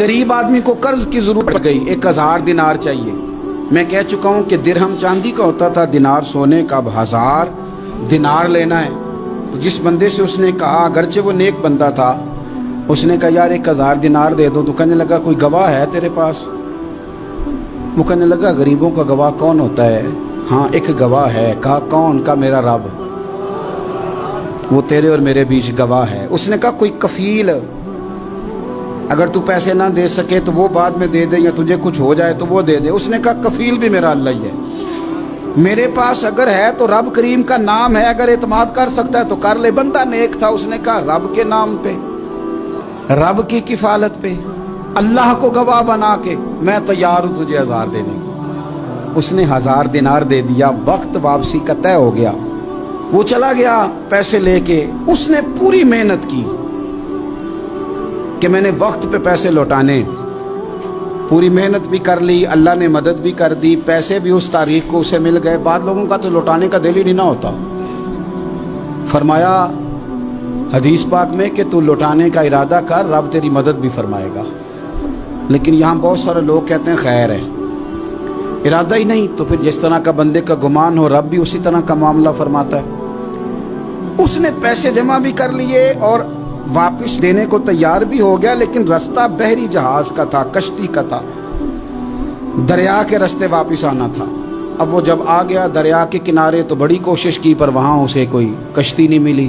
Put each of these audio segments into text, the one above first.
गरीब आदमी को कर्ज की जरूरत पड़ गई, 1000 दिनार चाहिए। मैं कह चुका हूं कि दिरहम चांदी का होता था, दिनार सोने का। अब 1000 दिनार लेना है। तो जिस बंदे से उसने कहा, अगरचे वो नेक बंदा था, उसने कहा यार 1000 दिनार दे दो। तो कहने लगा कोई गवाह है तेरे पास? वो कहने लगा गरीबों का गवाह कौन होता है? हाँ एक गवाह है। कहा कौन? का मेरा रब, वो तेरे और मेरे बीच गवाह है। उसने कहा कोई कफील, अगर तू पैसे ना दे सके तो वो बाद में दे दे, या तुझे कुछ हो जाए तो वो दे दे। उसने कहा कफील भी मेरा अल्लाह ही है। मेरे पास अगर है तो रब करीम का नाम है, अगर एतमाद कर सकता है तो कर ले। बंदा नेक था, उसने कहा रब के नाम पे, रब की किफालत पे, अल्लाह को गवाह बना के मैं तैयार हूं तुझे 1000 देने की। उसने 1000 दिनार दे दिया। वक्त वापसी का तय हो गया। वो चला गया पैसे लेके। उसने पूरी मेहनत की कि मैंने वक्त पे पैसे लौटाने, पूरी मेहनत भी कर ली, अल्लाह ने मदद भी कर दी, पैसे भी उस तारीख को उसे मिल गए। बाद लोगों का तो लौटाने का दिल ही नहीं ना होता। फरमाया हदीस पाक में कि तू लौटाने का इरादा कर, रब तेरी मदद भी फरमाएगा। लेकिन यहाँ बहुत सारे लोग कहते हैं खैर है, इरादा ही नहीं। तो फिर जिस तरह का बंदे का गुमान हो, रब भी उसी तरह का मामला फरमाता है। उसने पैसे जमा भी कर लिए और वापस देने को तैयार भी हो गया, लेकिन रास्ता बहरी जहाज का था, कश्ती का था, दरिया के रास्ते वापस आना था। अब वो जब आ गया दरिया के किनारे तो बड़ी कोशिश की, पर वहाँ उसे कोई कश्ती नहीं मिली।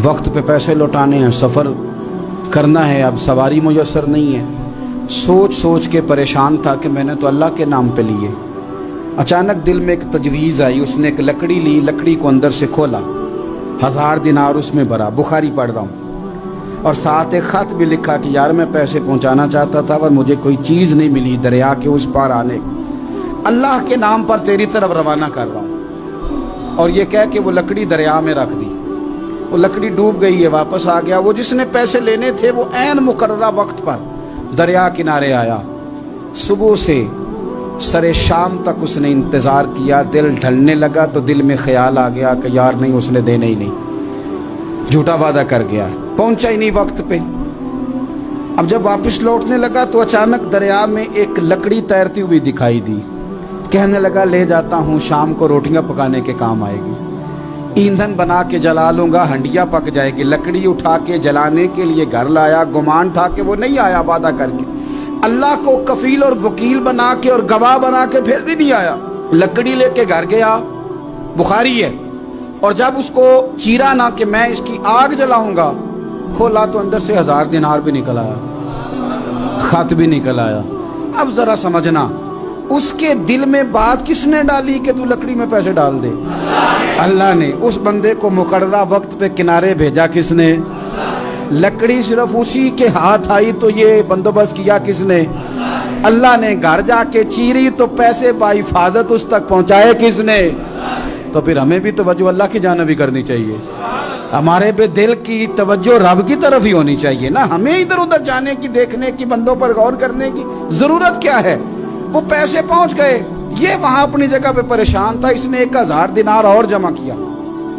वक्त पे पैसे लौटाने हैं, सफ़र करना है, अब सवारी मुयस्सर नहीं है। सोच सोच के परेशान था कि मैंने तो अल्लाह के नाम पे लिए। अचानक दिल में एक तजवीज़ आई। उसने एक लकड़ी ली, लकड़ी को अंदर से खोला, 1000 दिनार उसमें भरा। बुखारी पढ़ रहा हूँ, और साथ एक ख़त भी लिखा कि यार मैं पैसे पहुँचाना चाहता था पर मुझे कोई चीज़ नहीं मिली दरिया के उस पार आने, अल्लाह के नाम पर तेरी तरफ रवाना कर रहा हूँ। और ये कह के वो लकड़ी दरिया में रख दी। वो लकड़ी डूब गई है, वापस आ गया। वो जिसने पैसे लेने थे वो ऐन मुकर्ररा वक्त पर दरिया किनारे आया। सुबह से सरे शाम तक उसने इंतज़ार किया। दिल ढलने लगा तो दिल में ख्याल आ गया कि यार नहीं, उसने देने ही नहीं, झूठा वादा कर गया, पहुंचा ही नहीं वक्त पे। अब जब वापस लौटने लगा तो अचानक दरिया में एक लकड़ी तैरती हुई दिखाई दी। कहने लगा ले जाता हूँ, शाम को रोटियां पकाने के काम आएगी, ईंधन बना के जला लूंगा, हंडिया पक जाएगी। लकड़ी उठा के जलाने के लिए घर लाया। गुमान था कि वो नहीं आया वादा करके। अल्लाह को कफील और वकील बना के और गवाह बना के फिर भी नहीं आया। लकड़ी लेके घर गया, बुखारी है। और जब उसको चीरा ना कि मैं इसकी आग जलाऊंगा, खोला तो अंदर से 1000 दिनार भी निकल आया, खत भी निकल आया। अब जरा समझना, उसके दिल में बात किसने डाली कि तू लकड़ी में पैसे डाल दे? अल्लाह ने। उस बंदे को मुकर्ररा वक्त पे किनारे भेजा किसने? लकड़ी सिर्फ उसी के हाथ आई तो ये बंदोबस्त किया किसने? अल्लाह ने। घर जाके चीरी तो पैसे बाहिफाजत उस तक पहुंचाए किसने? तो फिर हमें भी तवज्जो अल्लाह की जानिब भी करनी चाहिए। हमारे पे दिल की तवज्जो रब की तरफ ही होनी चाहिए ना। हमें इधर उधर जाने की, देखने की, बंदों पर गौर करने की जरूरत क्या है? वो पैसे पहुंच गए, ये वहां अपनी जगह पे परेशान था। इसने 1000 दिनार और जमा किया।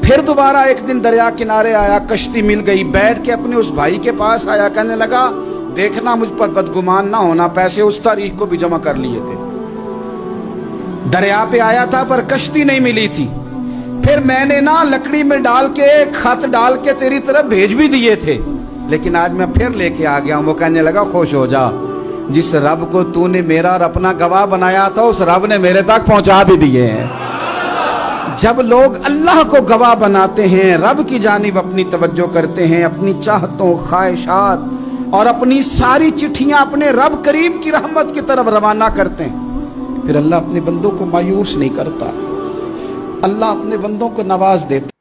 फिर दोबारा एक दिन दरिया किनारे आया, कश्ती मिल गई, बैठ के अपने उस भाई के पास आया। कहने लगा देखना मुझ पर बदगुमान ना होना, पैसे उस तारीख को भी जमा कर लिए थे। दरिया पे आया था पर कश्ती नहीं मिली थी। फिर मैंने ना लकड़ी में डाल के, खत डाल के तेरी तरफ भेज भी दिए थे, लेकिन आज मैं फिर लेके आ गया हूं। वो कहने लगा खुश हो जा, जिस रब को तूने मेरा और अपना गवाह बनाया था उस रब ने मेरे तक पहुंचा भी दिए हैं। जब लोग अल्लाह को गवाह बनाते हैं, रब की जानिब अपनी तवज्जो करते हैं, अपनी चाहतों, ख्वाहिशात और अपनी सारी चिट्ठियां अपने रब करीम की रहमत की तरफ रवाना करते हैं, फिर अल्लाह अपने बंदों को मायूस नहीं करता। अल्लाह अपने बंदों को नवाज देता।